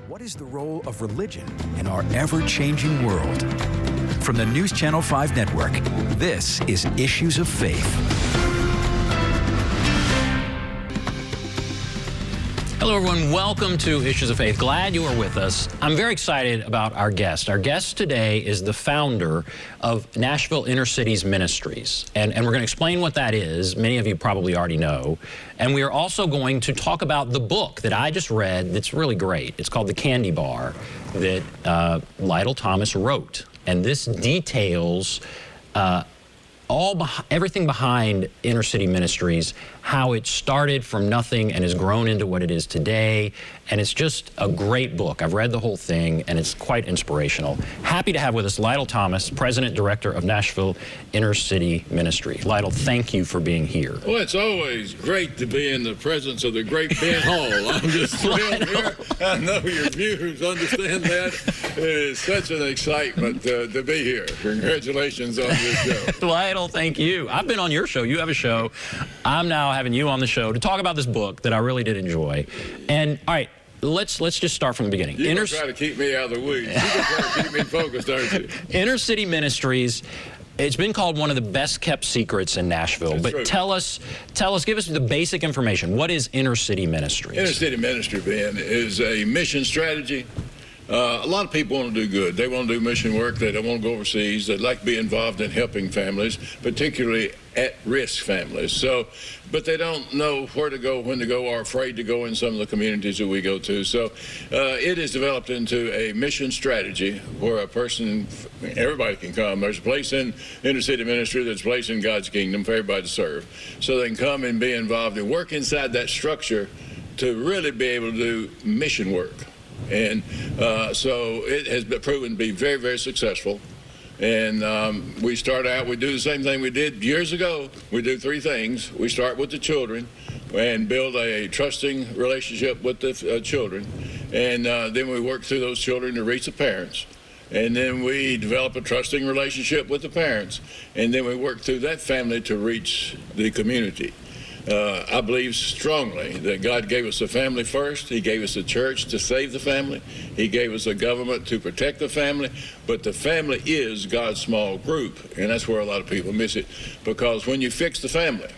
What is the role of religion in our ever-changing world? From the News Channel 5 Network, this is Issues of Faith. Hello, everyone. Welcome to Issues of Faith. Glad you are with us. I'm very excited about our guest. Our guest today is the founder of Nashville Inner City Ministries. And we're going to explain what that is. Many of you probably already know. And we are also going to talk about the book that I just read that's really great. It's called The Candy Bar that Lytle Thomas wrote. And this details everything behind Inner City Ministries, how it started from nothing and has grown into what it is today. And it's just a great book. I've read the whole thing, and it's quite inspirational. Happy to have with us Lytle Thomas, President Director of Nashville Inner City Ministries. Lytle, thank you for being here. Well, it's always great to be in the presence of the great Ben Hall. I'm just thrilled here. I know your viewers understand that. It is such an excitement to be here. Congratulations on this show. Lytle, thank you. I've been on your show. You have a show. I'm now having you on the show to talk about this book that I really did enjoy. And, all right, let's just start from the beginning. You're going to try to keep me out of the weeds. You're going to try to keep me focused, aren't you? Inner City Ministries, it's been called one of the best kept secrets in Nashville. That's but true. tell us, give us the basic information. What is Inner City Ministries? Inner City Ministry, Ben, is a mission strategy. A lot of people want to do good. They want to do mission work. They don't want to go overseas. They'd like to be involved in helping families, particularly at-risk families. But they don't know where to go, when to go, or afraid to go in some of the communities that we go to. So it is developed into a mission strategy where a person, everybody can come. There's a place in Inner City Ministry, there's a place in God's kingdom for everybody to serve. So they can come and be involved and work inside that structure to really be able to do mission work. And so it has been proven to be very, very successful. And we start out, we do the same thing we did years ago. We do three things. We start with the children and build a trusting relationship with the children. And then we work through those children to reach the parents. And then we develop a trusting relationship with the parents. And then we work through that family to reach the community. I believe strongly that God gave us a family first. He gave us a church to save the family. He gave us a government to protect the family. But the family is God's small group, and that's where a lot of people miss it. Because when you fix the family,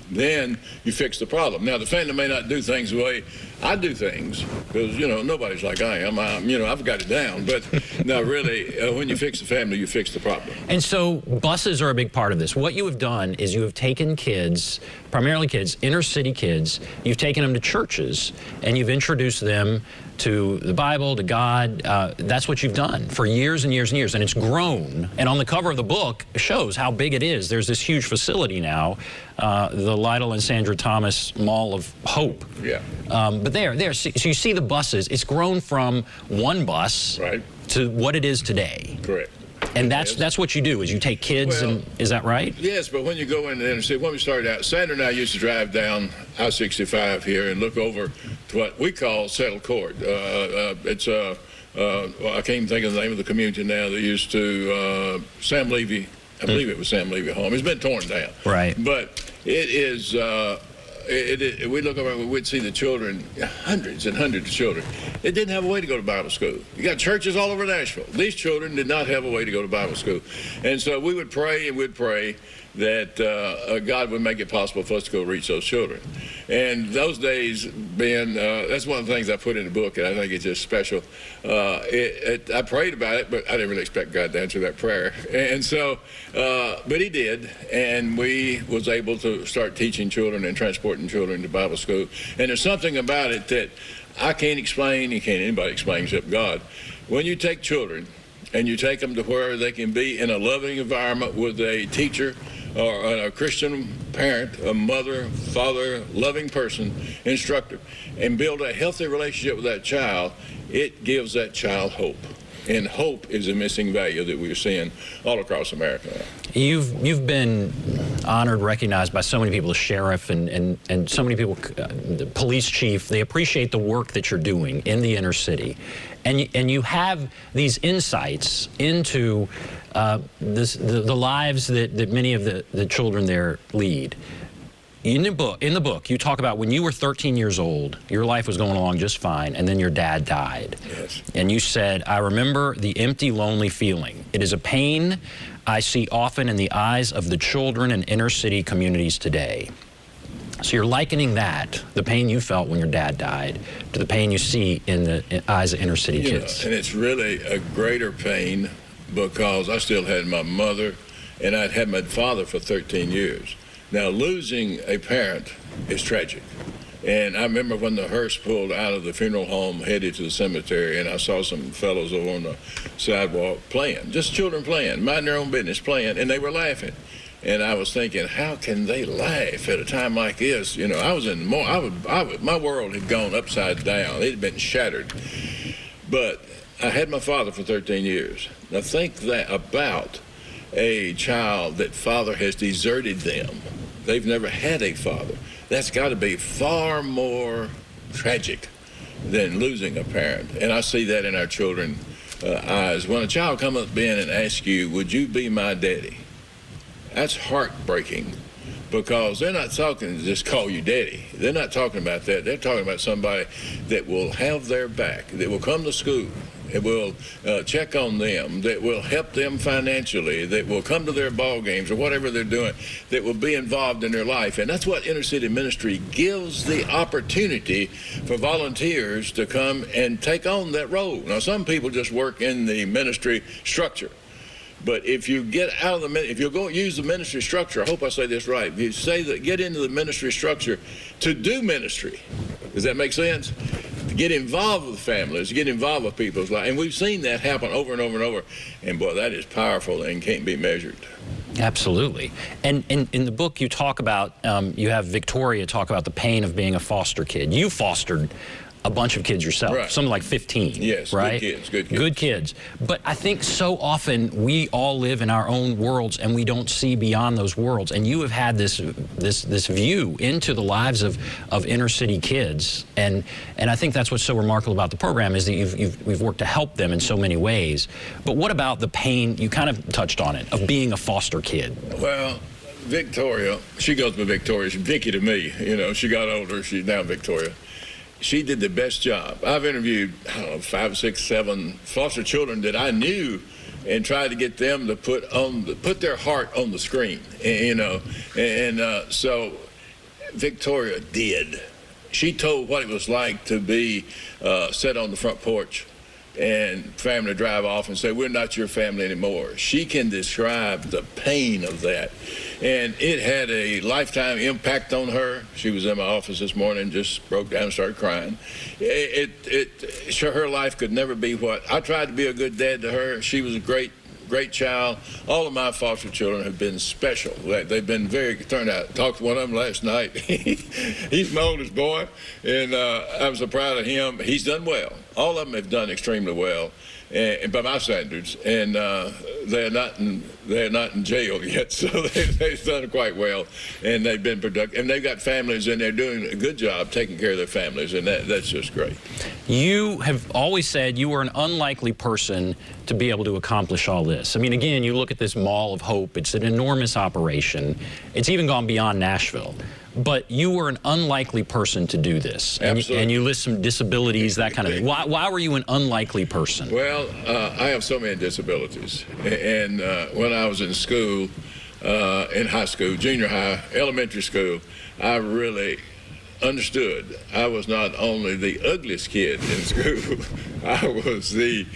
then you fix the problem. Now, the family may not do things the way I do things, because, nobody's like I am. I've got it down. But no, really, when you fix the family, you fix the problem. And so buses are a big part of this. What you have done is you have taken kids, primarily kids, inner city kids, you've taken them to churches, and you've introduced them to the Bible, to God. That's what you've done for years and years and years, and it's grown. And on the cover of the book shows how big it is. There's this huge facility now, the Lytle and Sandra Thomas Mall of Hope. Yeah. But so you see the buses. It's grown from one bus to what it is today. Correct. And that's what you do, is you take kids, and is that right? Yes, but when you go into the inner city, when we started out, Sandra and I used to drive down I-65 here and look over to what we call Settled Court. It's I can't even think of the name of the community now that used to Sam Levy. I believe it was Sam Levy home. It's been torn down. Right. But it is. We look around, we'd see the children, hundreds and hundreds of children. They didn't have a way to go to Bible school. You got churches all over Nashville. These children did not have a way to go to Bible school. And so we would pray and we'd pray that God would make it possible for us to go reach those children. And those days, Ben, that's one of the things I put in the book, and I think it's just special. I prayed about it, but I didn't really expect God to answer that prayer. And so, but He did, and we was able to start teaching children and transporting children to Bible school. And there's something about it that I can't explain, and can't anybody explain except God. When you take children and you take them to where they can be in a loving environment with a teacher or a Christian parent, a mother, father, loving person, instructor, and build a healthy relationship with that child, it gives that child hope. And hope is a missing value that we're seeing all across America now. You've been honored, recognized by so many people, the sheriff and so many people, the police chief. They appreciate the work that you're doing in the inner city. And you have these insights into the lives that many of the children there lead. In the book, you talk about when you were 13 years old, your life was going along just fine, and then your dad died. Yes. And you said, "I remember the empty, lonely feeling. It is a pain I see often in the eyes of the children in inner city communities today." So you're likening that, the pain you felt when your dad died, to the pain you see in the eyes of inner city kids. And it's really a greater pain because I still had my mother, and I'd had my father for 13 years. Now, losing a parent is tragic. And I remember when the hearse pulled out of the funeral home, headed to the cemetery, and I saw some fellows over on the sidewalk playing, just children playing, minding their own business, playing, and they were laughing. And I was thinking, how can they laugh at a time like this? You know, my world had gone upside down. It had been shattered. But I had my father for 13 years. Now think that about a child that father has deserted them. They've never had a father. That's got to be far more tragic than losing a parent. And I see that in our children's eyes. When a child comes up in and asks you, "Would you be my daddy?" That's heartbreaking, because they're not talking to just call you daddy. They're not talking about that. They're talking about somebody that will have their back, that will come to school, that will check on them, that will help them financially, that will come to their ball games or whatever they're doing, that will be involved in their life. And that's what Inner City Ministry gives the opportunity for volunteers to come and take on that role. Now, some people just work in the ministry structure. But if you get out of if you're going to use the ministry structure, I hope I say this right, if you say that, get into the ministry structure to do ministry. Does that make sense? To get involved with families, to get involved with people's lives. And we've seen that happen over and over and over. And boy, that is powerful and can't be measured. Absolutely. And in the book, you talk about, you have Victoria talk about the pain of being a foster kid. You fostered a bunch of kids yourself, right. Something like 15, yes, right? Good kids. But I think so often we all live in our own worlds and we don't see beyond those worlds. And you have had this view into the lives of inner city kids, and I think that's what's so remarkable about the program is that you've worked to help them in so many ways. But what about the pain, you kind of touched on it, of being a foster kid? Well, Victoria, she goes by Victoria, she's Vicky to me, you know, she got older, she's now Victoria. She did the best job. I've interviewed, 5, 6, 7 foster children that I knew and tried to get them to put their heart on the screen, you know. So Victoria did. She told what it was like to be set on the front porch and family drive off and say, "We're not your family anymore." She can describe the pain of that. And it had a lifetime impact on her. She was in my office this morning, just broke down and started crying. Her life could never be what, I tried to be a good dad to her. She was a great child. All of my foster children have been special. They've been turned out. Talked to one of them last night. He's my oldest boy, and I'm so proud of him. He's done well. All of them have done extremely well, and by my standards, and they're not in jail yet, so they've done quite well, and they've been productive, and they've got families, and they're doing a good job taking care of their families, and that's just great. You have always said you were an unlikely person to be able to accomplish all this. I mean, again, you look at this Mall of Hope, it's an enormous operation. It's even gone beyond Nashville. But you were an unlikely person to do this. Absolutely. And you list some disabilities, that kind of thing. Why were you an unlikely person? Well, I have so many disabilities. And when I was in school, in high school, junior high, elementary school, I really understood I was not only the ugliest kid in school, I was the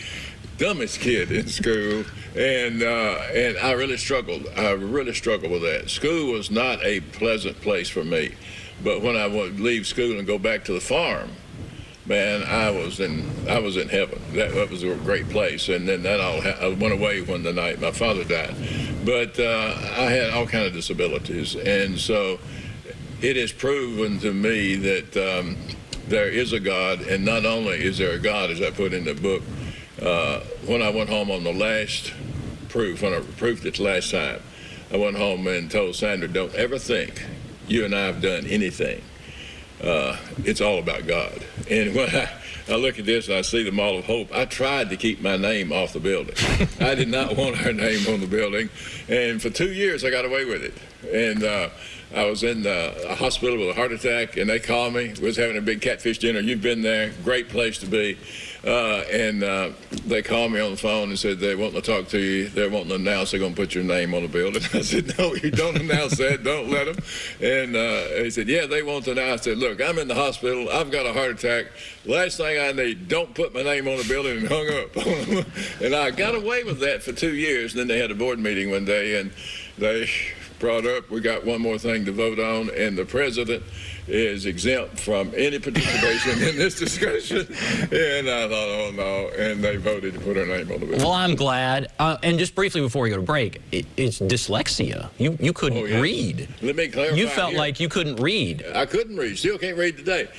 dumbest kid in school, and I really struggled. I really struggled with that. School was not a pleasant place for me, but when I would leave school and go back to the farm, man, I was in heaven. That was a great place, and then that all went away when the night my father died. But I had all kinds of disabilities, and so it is proven to me that there is a God, and not only is there a God, as I put in the book. When I went home on the last proof, when I proofed it last time, I went home and told Sandra, "Don't ever think you and I have done anything. It's all about God." And when I look at this and I see the Mall of Hope, I tried to keep my name off the building. I did not want her name on the building. And for 2 years, I got away with it. And I was in the hospital with a heart attack, and they called me. We was having a big catfish dinner. You've been there. Great place to be. And they called me on the phone and said they want to talk to you. They want to announce they're going to put your name on the building. I said, no, you don't announce that. Don't let them. And he said, yeah, they want to announce. I said, look, I'm in the hospital. I've got a heart attack. Last thing I need, don't put my name on the building, and hung up. And I got away with that for 2 years. And then they had a board meeting one day, and they brought up, we got one more thing to vote on, and the president is exempt from any participation in this discussion. And I thought, oh no, and they voted to put her name on the bill. Well, I'm glad. And just briefly before we go to break, it's dyslexia. You couldn't read. Let me clarify. You felt here. like you couldn't read. I couldn't read. Still can't read today.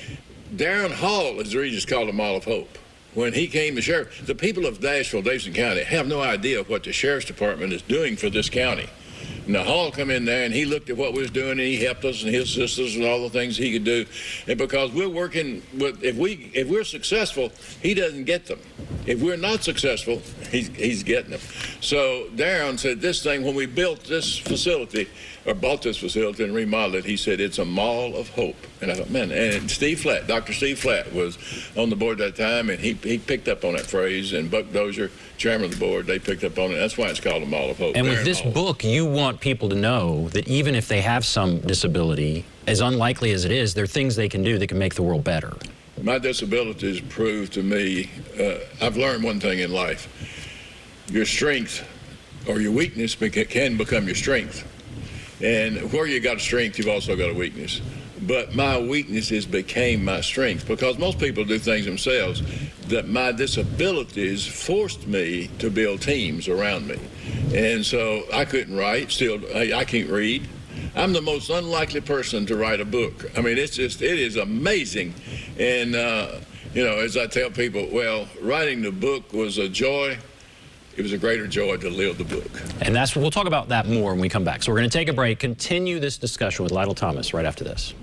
Darren Hall is the Regis called a Mall of Hope. When he came to sheriff, the people of Nashville, Davidson County have no idea what the sheriff's department is doing for this county. Now, Hall come in there, and he looked at what we was doing, and he helped us and his sisters and all the things he could do. And because we're working with, if we're successful, he doesn't get them. If we're not successful, he's getting them. So Darren said this thing, when we built this facility, or bought this facility and remodeled it, he said it's a mall of hope. And I thought, man, and Steve Flatt, Dr. Steve Flatt was on the board at that time, and he picked up on that phrase, and Buck Dozier, chairman of the board, they picked up on it. That's why it's called a Mall of Hope. And with this book, you want people to know that even if they have some disability, as unlikely as it is, there are things they can do that can make the world better. My disabilities prove to me, I've learned one thing in life. Your strength or your weakness can become your strength. And where you got a strength, you've also got a weakness. But my weaknesses became my strength, because most people do things themselves. That my disabilities forced me to build teams around me. And so I couldn't write, still I can't read. I'm the most unlikely person to write a book. I mean, it is amazing. And, you know, as I tell people, well, writing the book was a joy. It was a greater joy to live the book. And we'll talk about that more when we come back. So we're going to take a break, continue this discussion with Lytle Thomas right after this.